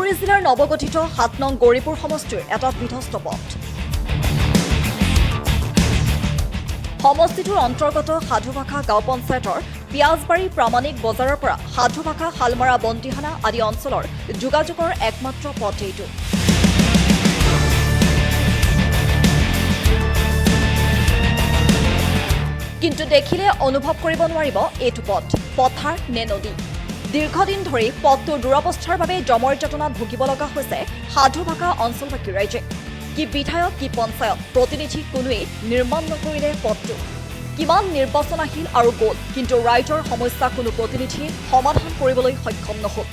ওদালগুৰি জিলাৰ নৱগঠিত ৭ নং গৌৰীপুৰ সমষ্টিৰ এটা বিধ্বস্ত পথ। সমষ্টিটোৰ অন্তৰ্গত সাধুভাষা গাঁও পঞ্চায়তৰ পিয়াজবাৰী প্ৰামাণিক বজাৰৰ পৰা সাধুভাষা শালমাৰা বন্তিহানা আদি অঞ্চলৰ যোগাযোগৰ একমাত্ৰ পথ এইটো। কিন্তু দেখিলে অনুভৱ কৰিব নোৱাৰিব এইটো পথ পথাৰ নে নদী। দীৰ্ঘদিন ধৰি পথটোৰ দুৰৱস্থাৰ বাবে জমৰ যাতনাত ভুগিব লগা হৈছে সাধুভাষা অঞ্চলবাসী ৰাইজে। কি বিধায়ক কি পঞ্চায়ত প্ৰতিনিধি কোনোৱেই নিৰ্মাণ নকৰিলে পথটো। কিমান নিৰ্বাচন আহিল আৰু গ'ল, কিন্তু ৰাইজৰ সমস্যা কোনো প্ৰতিনিধিয়ে সমাধান কৰিবলৈ সক্ষম নহ'ল।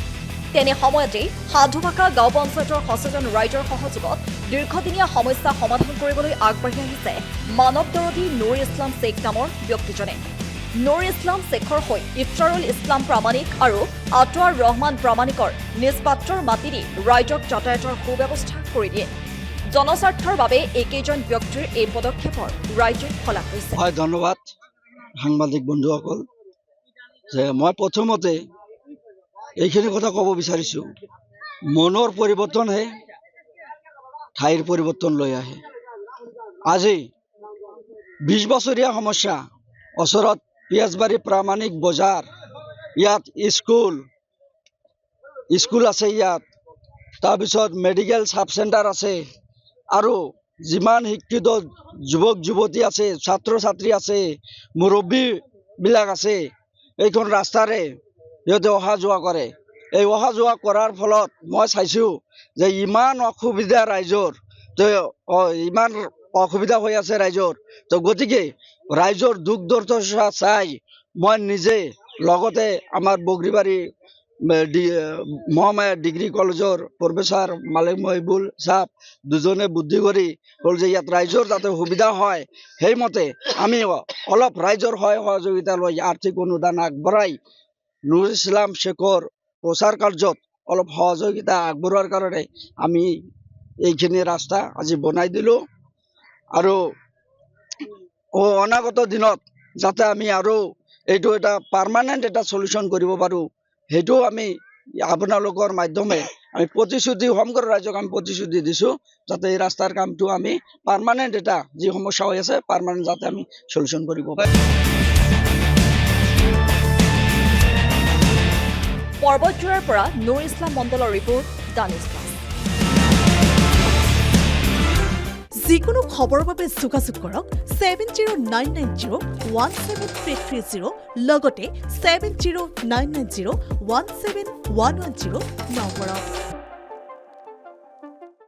তেনে সময়তেই সাধুভাষা গাঁও পঞ্চায়তৰ সচেতন ৰাইজৰ সহযোগত দীৰ্ঘদিনীয়া সমস্যা সমাধান কৰিবলৈ আগবাঢ়ি আহিছে মানৱ দৰদী নুৰ ইছলাম শ্বেখ নামৰ ব্যক্তিজনে। নুৰ ইছলাম শ্বেখৰ হৈ ইফতাৰুল ইছলাম প্ৰামাণিক আৰু আটোৱাৰ ৰহমান প্ৰামাণিকৰ নিজ পাত্ৰৰ মাটি দি ৰাইজক যাতায়াতৰ সুব্যৱস্থা কৰি দিয়ে। জনস্বাৰ্থৰ বাবে এইকেইজন ব্যক্তিৰ এই পদক্ষেপৰ ৰাইজে শলাগ লৈছে। হয়, ধন্যবাদ সাংবাদিক বন্ধুসকল। যে মই প্ৰথমতে এইখিনি কথা ক'ব বিচাৰিছোঁ, মনৰ পৰিৱৰ্তনহে ঠাইৰ পৰিৱৰ্তন লৈ আহে। আজি ২০ বছৰীয়া সমস্যা, ওচৰত পিয়াজবাৰী প্ৰামাণিক বজাৰ, ইয়াত স্কুল আছে, ইয়াত তাৰপিছত মেডিকেল চাব চেণ্টাৰ আছে আৰু যিমান শিক্ষিত যুৱক যুৱতী আছে, ছাত্ৰ ছাত্ৰী আছে, মুৰব্বীবিলাক আছে, এইখন ৰাস্তাৰে সিহঁতে অহা যোৱা কৰে। এই অহা যোৱা কৰাৰ ফলত মই চাইছোঁ যে ইমান অসুবিধা ৰাইজৰ, ইমান অসুবিধা হৈ আছে ৰাইজৰ। তো গতিকে ৰাইজৰ দুখ দুৰ্দশা চাই মই নিজে লগতে আমাৰ বগৰীবাৰী মহামায়া ডিগ্ৰী কলেজৰ প্ৰফেচাৰ মালিক মহিবুল চাহাব দুজনে বুদ্ধি কৰি হ'ল যে ইয়াত ৰাইজৰ যাতে সুবিধা হয়, সেইমতে আমি অলপ ৰাইজৰ সহযোগিতা লৈ আৰ্থিক অনুদান আগবঢ়াই নুৰ ইছলাম শ্বেখৰ প্ৰচাৰ কাৰ্যত অলপ সহযোগিতা আগবঢ়োৱাৰ কাৰণে আমি এইখিনি ৰাস্তা আজি বনাই দিলোঁ। আৰু অনাগত দিনত যাতে আমি আৰু এইটো এটা পাৰ্মানেণ্ট এটা চলিউশ্যন কৰিব পাৰোঁ, সেইটো আমি আপোনালোকৰ মাধ্যমে আমি প্ৰতিশ্ৰুতি সমগ্ৰ ৰাইজক আমি প্ৰতিশ্ৰুতি দিছোঁ, যাতে এই ৰাস্তাৰ কামটো আমি পাৰ্মানেণ্ট এটা যি সমস্যা হৈ আছে পাৰ্মানেণ্ট যাতে আমি চলিউশ্যন কৰিব পাৰোঁ। পৰ্বতজোৰাৰ পৰা নুৰ ইছলাম মণ্ডলৰ ৰিপৰ্ট, দ্য নিউজ প্লাছ। যিকোনো খবৰৰ বাবে যোগাযোগ কৰক 7099017330 লগতে 7099017110 নম্বৰত।